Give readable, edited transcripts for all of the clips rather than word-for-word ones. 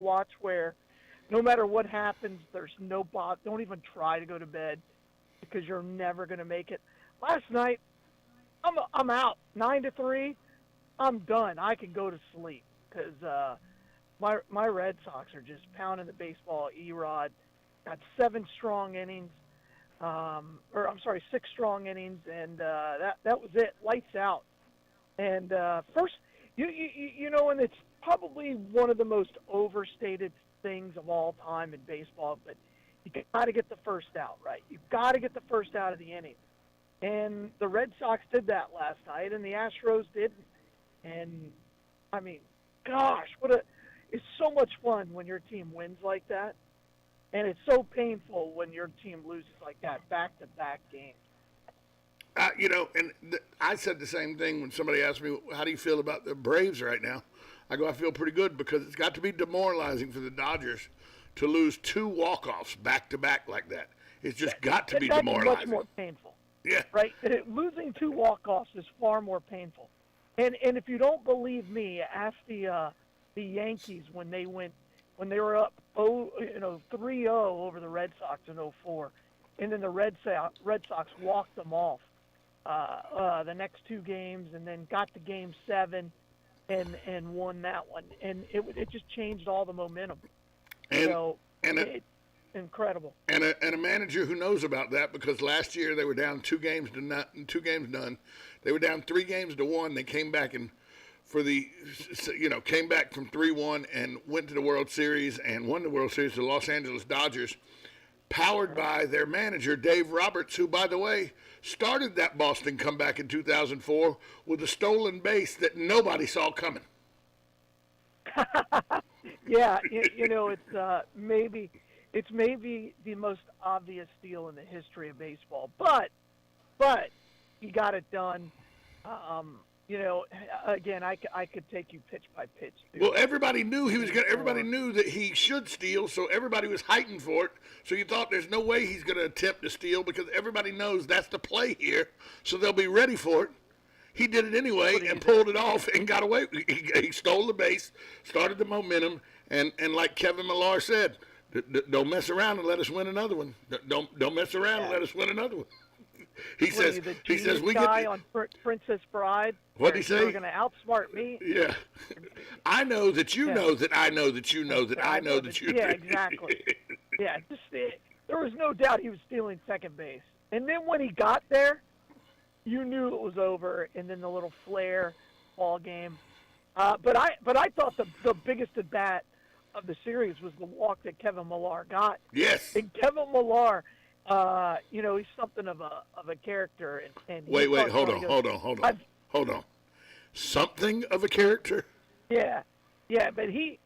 watch where no matter what happens, there's no don't even try to go to bed because you're never going to make it. Last night, I'm out 9-3. I'm done. I can go to sleep because my Red Sox are just pounding the baseball. Erod got 7 strong innings, or I'm sorry, 6 strong innings, and that was it. Lights out. And first, and it's probably one of the most overstated things of all time in baseball, but you got to get the first out, right? You got to get the first out of the inning. And the Red Sox did that last night, and the Astros didn't. And I mean, gosh, it's so much fun when your team wins like that, and it's so painful when your team loses like that, back-to-back games. I said the same thing when somebody asked me, how do you feel about the Braves right now? I go, I feel pretty good because it's got to be demoralizing for the Dodgers to lose 2 walk-offs back-to-back like that. It's just got to be demoralizing. That's much more painful. Yeah. Right? Losing 2 walk-offs is far more painful. And if you don't believe me, ask the Yankees when they were up 3-0 over the Red Sox in 2004, and then the Red Sox walked them off the next 2 games, and then got to Game 7 and won that one, and it just changed all the momentum. It's incredible. And a manager who knows about that, because last year they were down 2 games to none. They were down 3-1. They came back came back from 3-1 and went to the World Series and won the World Series. The Los Angeles Dodgers, powered by their manager Dave Roberts, who, by the way, started that Boston comeback in 2004 with a stolen base that nobody saw coming. Yeah, it's maybe the most obvious steal in the history of baseball, but he got it done. Again, I could take you pitch by pitch. Well, everybody knew everybody knew that he should steal, so everybody was heightened for it. So you thought there's no way he's going to attempt to steal because everybody knows that's the play here, so they'll be ready for it. He did it anyway and pulled it off and got away. He stole the base, started the momentum, and like Kevin Millar said, don't mess around and let us win another one. Don't mess around and let us win another one. He says we guy get on Princess Bride. What did he say? You're going to outsmart me. Yeah, I know that you know that I know that you know that I know that you. Yeah, exactly. Yeah, there was no doubt he was stealing second base. And then when he got there, you knew it was over. And then the little flare ball game. But I thought the biggest at bat of the series was the walk that Kevin Millar got. Yes. And Kevin Millar. He's something of a character. And wait, hold on. Something of a character? Yeah, but he's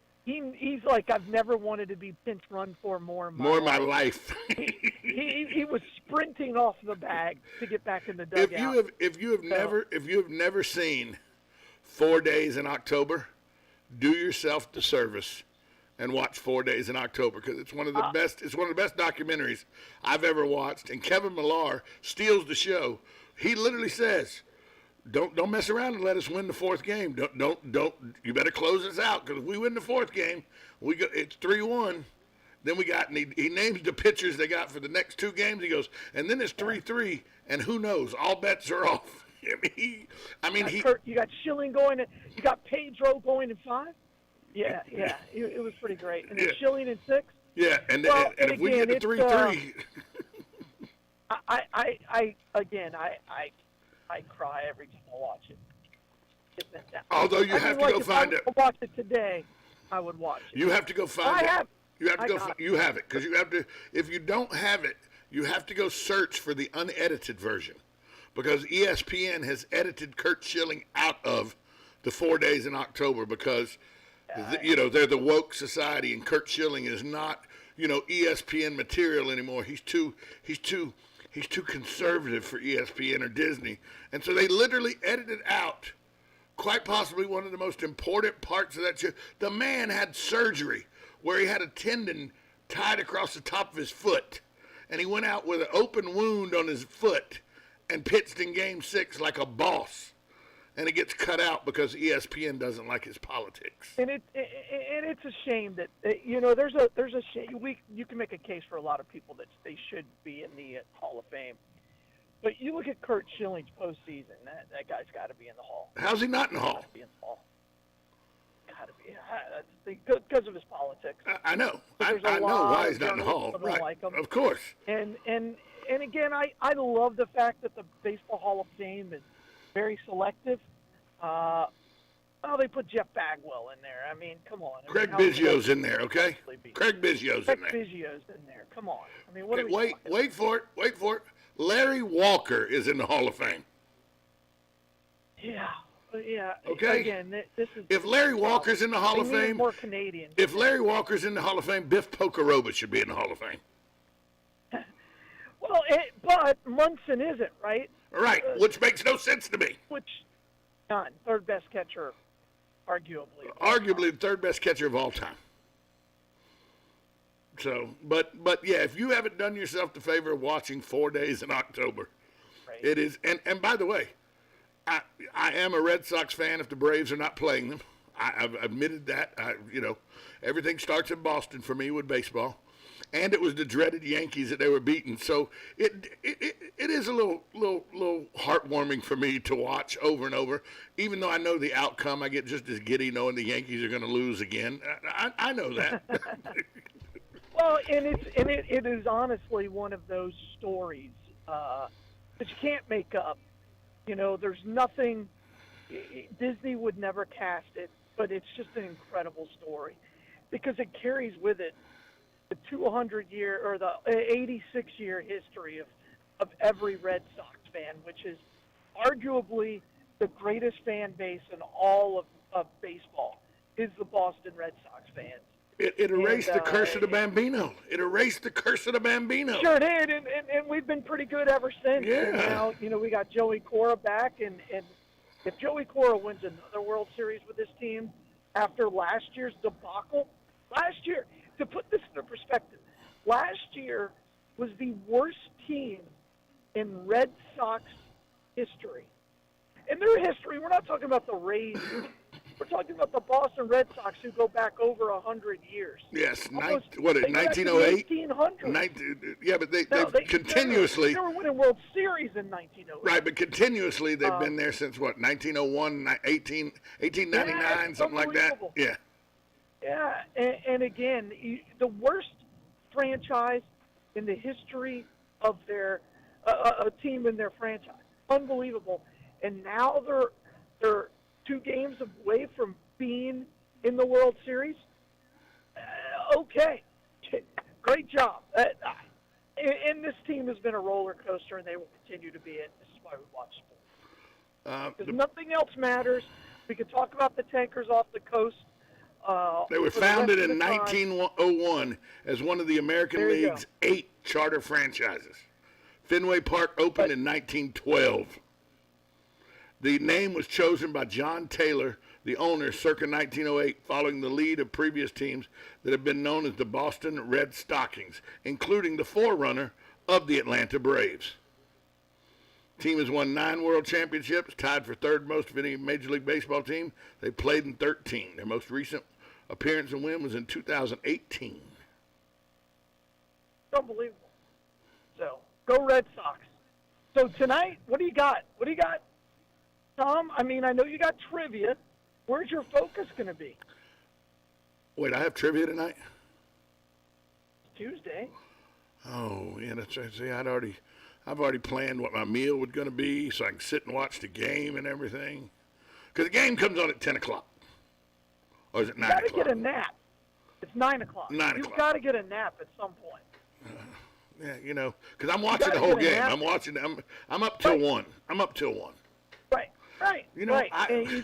like, I've never wanted to be pinch run for more in my life. he was sprinting off the bag to get back in the dugout. If you have never seen 4 Days in October, do yourself the service and watch 4 Days in October, because it's one of the best. It's one of the best documentaries I've ever watched. And Kevin Millar steals the show. He literally says, "Don't mess around and let us win the 4th game. Don't. You better close us out, because if we win the 4th game, it's 3-1. Then we got, and he names the pitchers they got for the next 2 games. He goes, and then it's 3-3, and who knows? All bets are off. You got Schilling going. You got Pedro going in 5. Yeah, it was pretty great. And then Schilling in 6. Yeah, and if we get to 3-3, I cry every time I watch it. Although you have to go find it. If I watch it today, I would watch it. You have to go find it. You have it, because you have to. If you don't have it, you have to go search for the unedited version, because ESPN has edited Curt Schilling out of the 4 Days in October, because they're the woke society, and Curt Schilling is not ESPN material anymore. He's too conservative for ESPN or Disney, and so they literally edited out quite possibly one of the most important parts of that show. The man had surgery where he had a tendon tied across the top of his foot, and he went out with an open wound on his foot and pitched in Game 6 like a boss. and it gets cut out because ESPN doesn't like his politics. And it's a shame that there's a shame. You can make a case for a lot of people that they should be in the Hall of Fame, but you look at Curt Schilling's postseason. That guy's got to be in the Hall. How's he not in the Hall? Got to be in the Hall. Got to be because of his politics. I know. I know why he's not in the Hall. Right. Like him. Of course. And again, I love the fact that the Baseball Hall of Fame is very selective. They put Jeff Bagwell in there. I mean, come on. Craig Biggio's in there, okay? Craig Biggio's in there. Craig Biggio's in there. Come on. I mean, what are we wait for it. Larry Walker is in the Hall of Fame. Yeah. Yeah. Okay. Again, this is. If Larry Walker's in the Hall of Fame, more Canadian. If Larry Walker's in the Hall of Fame, Biff Pokeroba should be in the Hall of Fame. Well, but Munson isn't, right? Right, which makes no sense to me. None. Third best catcher, arguably. Arguably the third best catcher of all time. So, but yeah, if you haven't done yourself the favor of watching 4 days in October, right. It is. And by the way, I am a Red Sox fan if the Braves are not playing them. I've admitted that. Everything starts in Boston for me with baseball. And it was the dreaded Yankees that they were beating. So it is a little heartwarming for me to watch over and over. Even though I know the outcome, I get just as giddy knowing the Yankees are going to lose again. I know that. Well, and it is honestly one of those stories that you can't make up. There's nothing. Disney would never cast it, but it's just an incredible story because it carries with it the 200-year or the 86-year history of every Red Sox fan, which is arguably the greatest fan base in all of baseball, is the Boston Red Sox fans. It erased the curse of the Bambino. It erased the curse of the Bambino. Sure did, and we've been pretty good ever since. Yeah. And now, we got Joey Cora back, and if Joey Cora wins another World Series with this team after last year's debacle, to put this into perspective, last year was the worst team in Red Sox history. In their history, we're not talking about the Rays. We're talking about the Boston Red Sox who go back over 100 years. Yes, 1908? 1800. Yeah, but they continuously. They were winning World Series in 1908. Right, but continuously they've been there since, 1901, 1899, something like that? Yeah. Yeah, and again, the worst franchise in the history of their a team in their franchise. Unbelievable. And now they're 2 games away from being in the World Series. Okay, great job. And this team has been a roller coaster, and they will continue to be it. This is why we watch sports. Because nothing else matters. We could talk about the tankers off the coast. They were founded in 1901 as one of the American League's 8 charter franchises. Fenway Park opened in 1912. The name was chosen by John Taylor, the owner, circa 1908, following the lead of previous teams that have been known as the Boston Red Stockings, including the forerunner of the Atlanta Braves. The team has won 9 world championships, tied for third most of any Major League Baseball team. They played in 13. Their most recent appearance and win was in 2018. Unbelievable. So, go Red Sox. So tonight, what do you got? Tom? I mean, I know you got trivia. Where's your focus going to be? Wait, I have trivia tonight? Tuesday. Oh, yeah, that's right. See, I've already planned what my meal was going to be so I can sit and watch the game and everything. Because the game comes on at 10 o'clock. Or is it 9 o'clock? You got to get a nap. It's 9 o'clock. 9 o'clock. You've got to get a nap at some point. Yeah, because I'm watching the whole game. I'm up till 1. I'm up till 1. Right.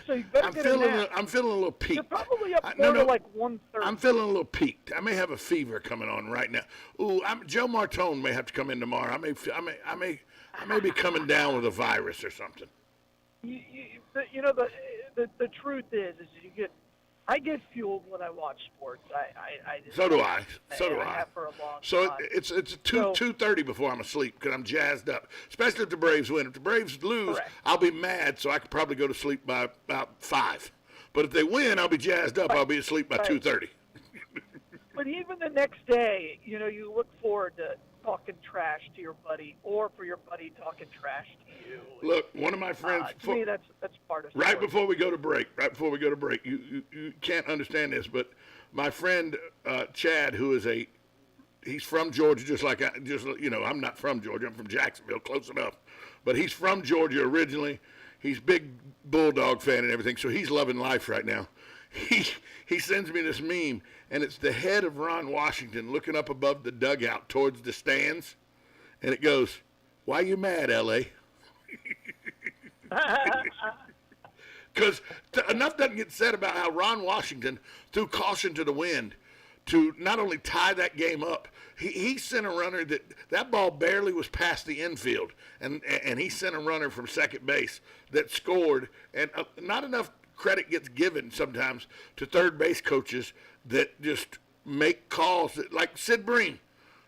So you better get a nap. I'm feeling a little peaked. You're probably up to like 1:30. I'm feeling a little peaked. I may have a fever coming on right now. Ooh, Joe Martone may have to come in tomorrow. I may be coming down with a virus or something. The truth is you get. I get fueled when I watch sports. I just, So do I. So do I I. have for a long So time. it's 2:30 before I'm asleep because I'm jazzed up. Especially if the Braves win. If the Braves lose, Correct. I'll be mad, so I could probably go to sleep by about 5. But if they win, I'll be jazzed up. I'll be asleep by 2:30. But even the next day, you look forward to talking trash to your buddy, or for your buddy talking trash to you. Look, one of my friends. To me, that's part of Right sports. before we go to break, you can't understand this, but my friend Chad, who is he's from Georgia, I'm not from Georgia, I'm from Jacksonville, close enough, but he's from Georgia originally. He's big Bulldog fan and everything, so he's loving life right now. He sends me this meme, and it's the head of Ron Washington looking up above the dugout towards the stands, and it goes, "Why you mad, L.A.?" Because enough doesn't get said about how Ron Washington threw caution to the wind to not only tie that game up, he sent a runner that ball barely was past the infield, and he sent a runner from second base that scored, and not enough credit gets given sometimes to third base coaches that just make calls like Sid Bream.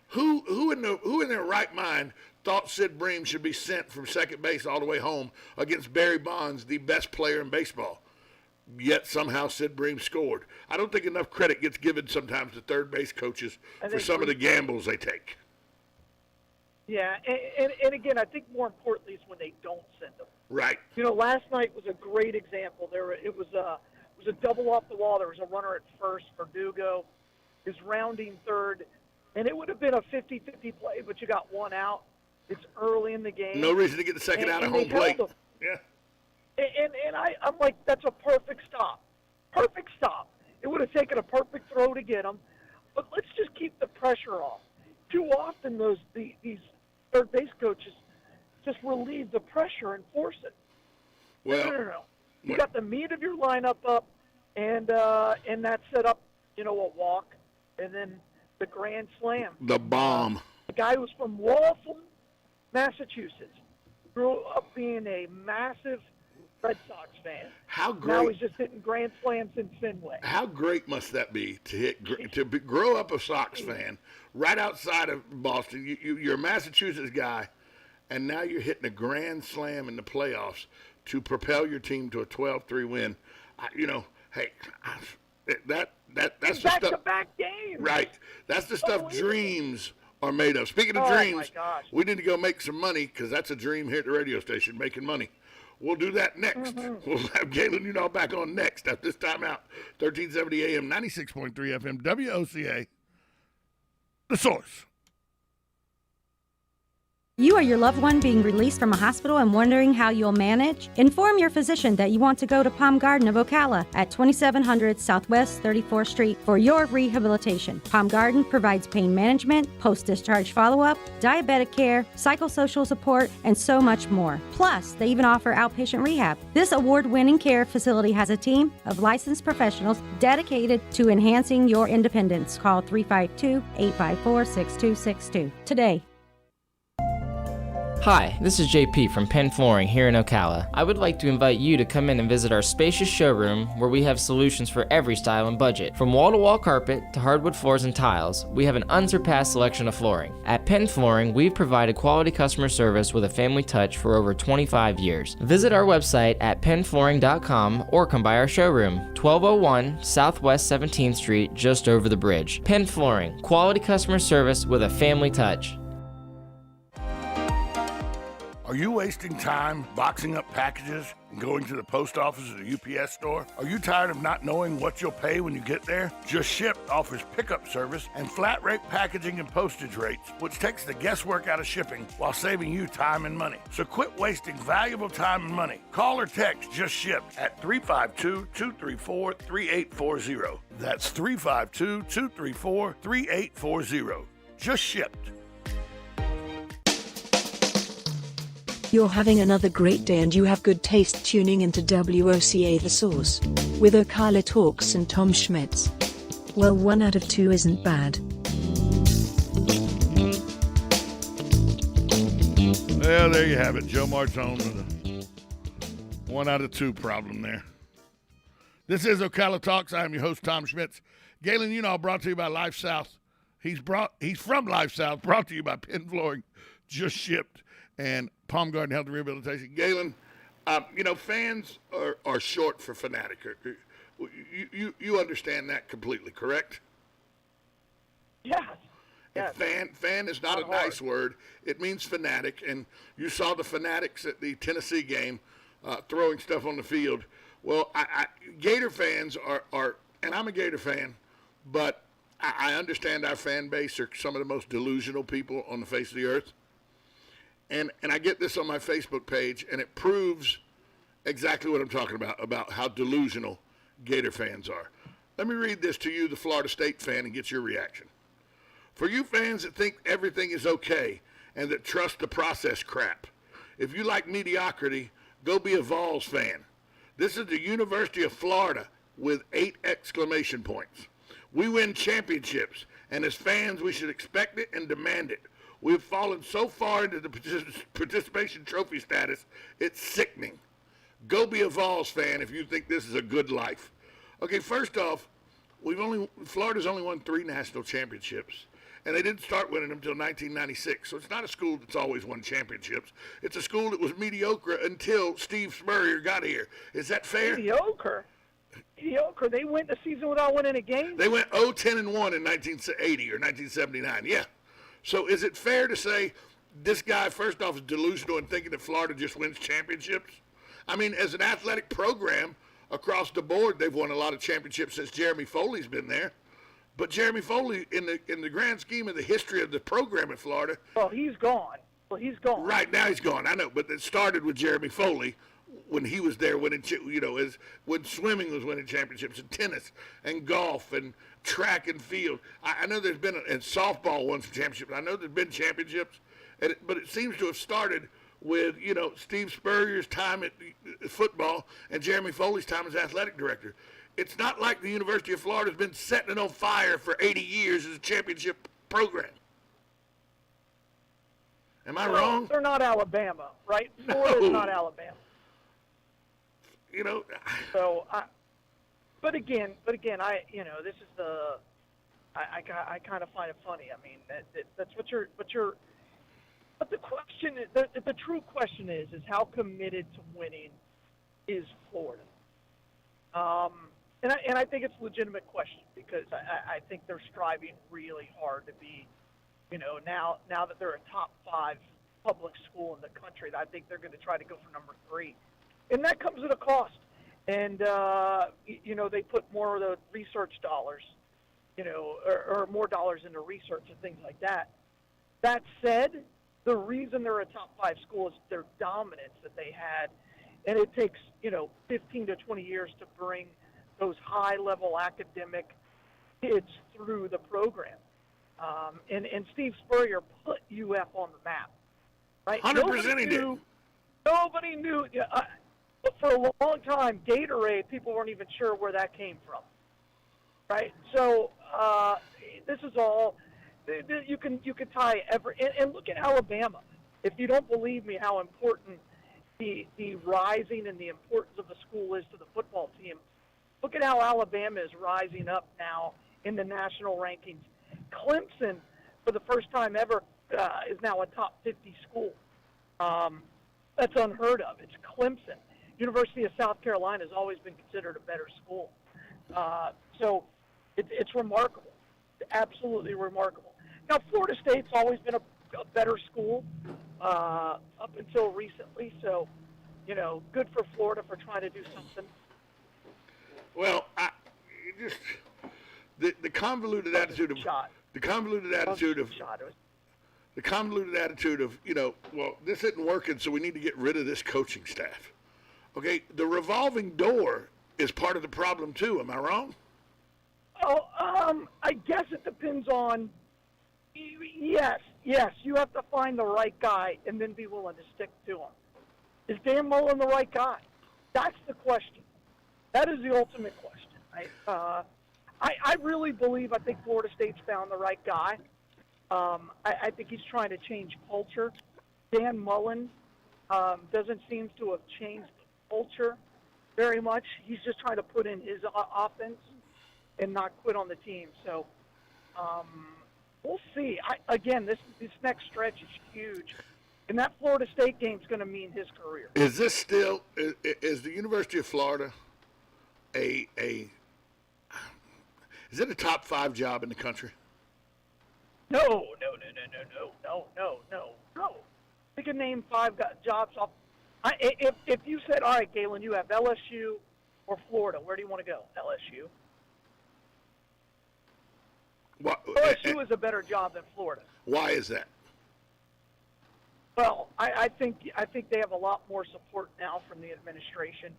Who in their right mind thought Sid Bream should be sent from second base all the way home against Barry Bonds, the best player in baseball? Yet somehow Sid Bream scored. I don't think enough credit gets given sometimes to third base coaches for some of the gambles they take. Yeah, and again, I think more importantly is when they don't send them. Right. Last night was a great example. It was a double off the wall. There was a runner at first. Verdugo is rounding third, and it would have been a 50-50 play, but you got one out. It's early in the game. No reason to get the second out of home plate. Yeah. And I'm like, that's a perfect stop. Perfect stop. It would have taken a perfect throw to get him, but let's just keep the pressure off. Too often these third base coaches just relieve the pressure and force it. Well, No. You got the meat of your lineup up, and that set up, a walk, and then the grand slam. The bomb. The guy was from Waltham, Massachusetts, grew up being a massive Red Sox fan. How great! Now he's just hitting grand slams in Fenway. How great must that be to grow up a Sox fan right outside of Boston? You're a Massachusetts guy, and now you're hitting a grand slam in the playoffs to propel your team to a 12-3 win. That's the stuff. Back-to-back games. Right. That's the stuff dreams are made of. Speaking of dreams, we need to go make some money because that's a dream here at the radio station, making money. We'll do that next. Mm-hmm. We'll have Galen back on next at this time out. 1370 AM, 96.3 FM, WOCA, The Source. You or your loved one being released from a hospital and wondering how you'll manage? Inform your physician that you want to go to Palm Garden of Ocala at 2700 Southwest 34th Street for your rehabilitation. Palm Garden provides pain management, post-discharge follow-up, diabetic care, psychosocial support, and so much more. Plus, they even offer outpatient rehab. This award-winning care facility has a team of licensed professionals dedicated to enhancing your independence. Call 352-854-6262 today. Hi, this is JP from Penn Flooring here in Ocala. I would like to invite you to come in and visit our spacious showroom where we have solutions for every style and budget. From wall-to-wall carpet to hardwood floors and tiles, we have an unsurpassed selection of flooring. At Penn Flooring, we've provided quality customer service with a family touch for over 25 years. Visit our website at pennflooring.com or come by our showroom, 1201 Southwest 17th Street, just over the bridge. Penn Flooring, quality customer service with a family touch. Are you wasting time boxing up packages and going to the post office or the UPS store? Are you tired of not knowing what you'll pay when you get there? Just Ship offers pickup service and flat rate packaging and postage rates, which takes the guesswork out of shipping while saving you time and money. So quit wasting valuable time and money. Call or text Just Ship at 352-234-3840. That's 352-234-3840. Just Shipped. You're having another great day and you have good taste tuning into WOCA The Source with Ocala Talks and Tom Schmitz. Well, 1 out of 2 isn't bad. Well, there you have it. Joe Marzone with a 1 out of 2 problem there. This is Ocala Talks. I am your host, Tom Schmitz. Galen Unall, brought to you by Life South. He's from Life South, brought to you by Penn Flooring, just shipped, and Palm Garden Health and Rehabilitation. Galen, fans are short for fanatic. You understand that completely, correct? Yes. Yes. Fan is not a nice word. It means fanatic, and you saw the fanatics at the Tennessee game throwing stuff on the field. Well, Gator fans are, and I'm a Gator fan, but I understand our fan base are some of the most delusional people on the face of the earth. And I get this on my Facebook page, and it proves exactly what I'm talking about how delusional Gator fans are. Let me read this to you, the Florida State fan, and get your reaction. For you fans that think everything is okay and that trust the process crap, if you like mediocrity, go be a Vols fan. This is the University of Florida with 8 exclamation points. We win championships, and as fans, we should expect it and demand it. We've fallen so far into the participation trophy status, it's sickening. Go be a Vols fan if you think this is a good life. Okay, first off, Florida's only won 3 national championships, and they didn't start winning them until 1996. So it's not a school that's always won championships. It's a school that was mediocre until Steve Spurrier got here. Is that fair? Mediocre. They went the season without winning a game. They went 0-10-1 in 1980 or 1979. Yeah. So is it fair to say this guy, first off, is delusional in thinking that Florida just wins championships? I mean, as an athletic program across the board, they've won a lot of championships since Jeremy Foley's been there. But Jeremy Foley, in the grand scheme of the history of the program in Florida, he's gone. Right now he's gone. I know, but it started with Jeremy Foley when he was there winning. When swimming was winning championships, and tennis, and golf, and track and field. I know there's been and softball won some championships. I know there's been championships, but it seems to have started with Steve Spurrier's time at football and Jeremy Foley's time as athletic director. It's not like the University of Florida has been setting it on fire for 80 years as a championship program. Am I wrong? They're not Alabama, right? Florida's not Alabama. So, but again, this is I kind of find it funny. I mean, that's what you're. But the question, the true question is how committed to winning is Florida? And I think it's a legitimate question because I think they're striving really hard to be, now that they're a top 5 public school in the country, I think they're going to try to go for number 3. And that comes at a cost. And, they put more of the research dollars, or more dollars into research and things like that. That said, the reason they're a top 5 school is their dominance that they had. And it takes, 15 to 20 years to bring those high-level academic kids through the program. And Steve Spurrier put UF on the map, right? 100% he did. Nobody knew. But for a long time, Gatorade, people weren't even sure where that came from, right? So this is all you can tie and look at Alabama. If you don't believe me, how important the rising and the importance of the school is to the football team. Look at how Alabama is rising up now in the national rankings. Clemson, for the first time ever, is now a top 50 school. That's unheard of. It's Clemson. University of South Carolina has always been considered a better school. So it's remarkable, absolutely remarkable. Now, Florida State's always been a better school up until recently. So, good for Florida for trying to do something. Well, the convoluted attitude of this isn't working, so we need to get rid of this coaching staff. Okay, the revolving door is part of the problem too. Am I wrong? Oh, I guess it depends on. Yes, you have to find the right guy and then be willing to stick to him. Is Dan Mullen the right guy? That's the question. That is the ultimate question. I really believe, I think Florida State's found the right guy. I think he's trying to change culture. Dan Mullen doesn't seem to have changed the culture very much. He's just trying to put in his offense and not quit on the team. So we'll see. Again, this next stretch is huge. And that Florida State game is going to mean his career. Is this still is the University of Florida is it a top 5 job in the country? No. We can name 5 jobs off. If you said, all right, Galen, you have LSU or Florida, where do you want to go? LSU. LSU is a better job than Florida. Why is that? Well, I think they have a lot more support now from the administration.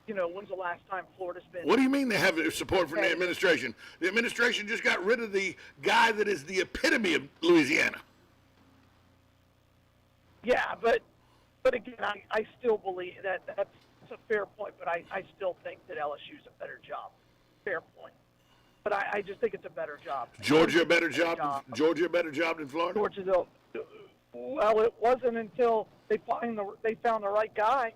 When's the last time Florida's been? What do you mean they have support from the administration? The administration just got rid of the guy that is the epitome of Louisiana. Yeah, but again, I still believe that's a fair point, but I still think that LSU's a better job. Fair point. But I just think it's a better job. Georgia a better job? Georgia a better job than Florida? Well, it wasn't until they found the right guy,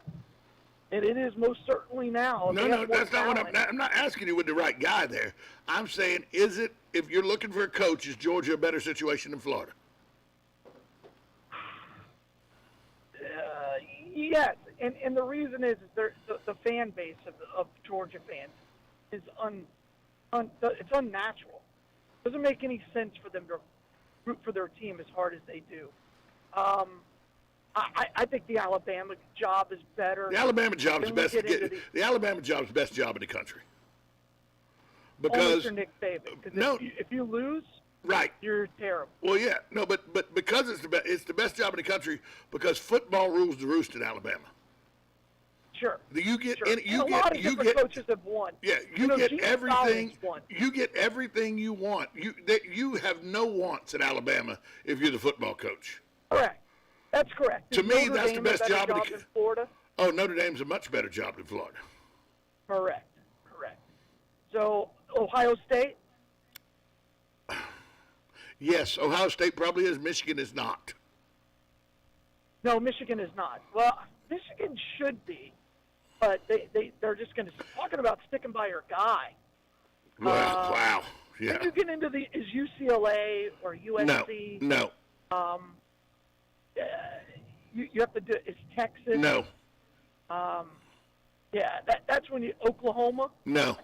and it is most certainly now. No, that's not what I'm not asking you with the right guy there. I'm saying, is it, if you're looking for a coach, is Georgia a better situation than Florida? Yes, and the reason is the fan base of Georgia fans is it's unnatural. It doesn't make any sense for them to root for their team as hard as they do. I think the Alabama job is better. The Alabama job is best. The Alabama job is the best job in the country. Because only for Nick Saban. No, if you lose, right, you're terrible. Well, yeah, no, but because it's the best job in the country because football rules the roost in Alabama. Sure. You get sure. A lot of different coaches have won. Yeah, you get everything. You get everything you want. You have no wants at Alabama if you're the football coach. Correct. That's correct. To me, that's the best job in Florida. Oh, Notre Dame's a much better job than Florida. Correct. So Ohio State. Yes, Ohio State probably is. Michigan is not. No, Michigan is not. Well, Michigan should be. But they're just going to talking about sticking by your guy. Wow. Yeah. When you get into is UCLA or USC? No. You have to do is Texas? No. Yeah, that's when Oklahoma. No.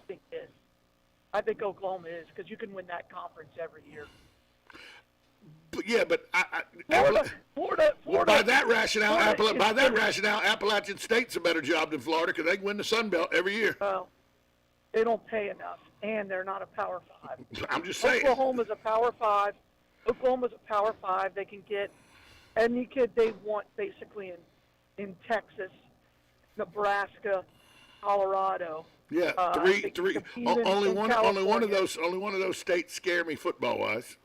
I think Oklahoma is because you can win that conference every year. But yeah, but Florida. By that rationale, Appalachian State's a better job than Florida because they can win the Sun Belt every year. Well, they don't pay enough, and they're not a Power 5. I'm just saying. Oklahoma's a Power 5. They can get any kid they want basically in Texas, Nebraska, Colorado. Yeah, three. Only one of those states scare me football wise.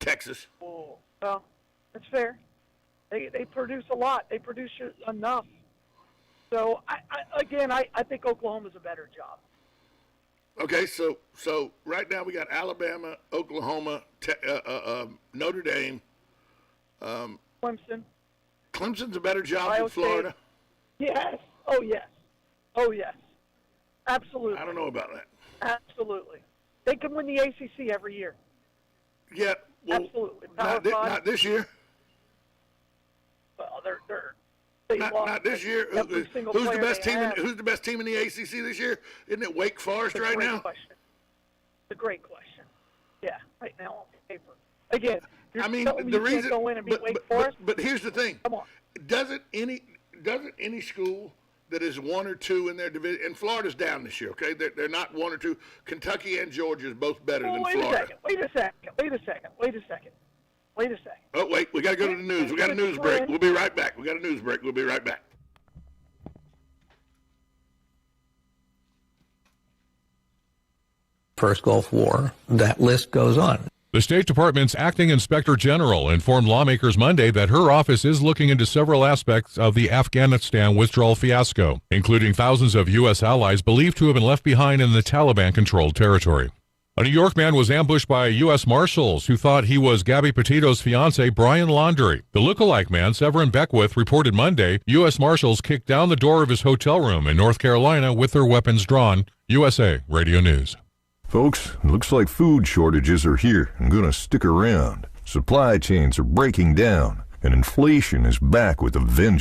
Texas. Oh, well, that's fair. They produce a lot. They produce enough. So I think Oklahoma's a better job. Okay, so right now we got Alabama, Oklahoma, Notre Dame, Clemson. Clemson's a better job Ohio than Florida. State. Yes. Oh yes. Absolutely. I don't know about that. Absolutely. They can win the ACC every year. Yeah. Well, absolutely. Not this year. Well, not this year. Who's the best team? Who's the best team in the ACC this year? Isn't it Wake Forest right now? Question. It's a great question. Yeah, right now on paper. Again, the reason. Go in and beat Wake Forest. But here's the thing. Come on. Doesn't any school that is 1 or 2 in their division, and Florida's down this year, okay? They're not 1 or 2. Kentucky and Georgia is both better than Florida. Wait a second. Oh, wait, we got to go to the news. We got a news break. We'll be right back. First Gulf War. That list goes on. The State Department's acting inspector general informed lawmakers Monday that her office is looking into several aspects of the Afghanistan withdrawal fiasco, including thousands of U.S. allies believed to have been left behind in the Taliban-controlled territory. A New York man was ambushed by U.S. Marshals who thought he was Gabby Petito's fiancé, Brian Laundrie. The lookalike man, Severin Beckwith, reported Monday U.S. Marshals kicked down the door of his hotel room in North Carolina with their weapons drawn. USA Radio News. Folks, it looks like food shortages are here and going to stick around. Supply chains are breaking down, and inflation is back with a vengeance.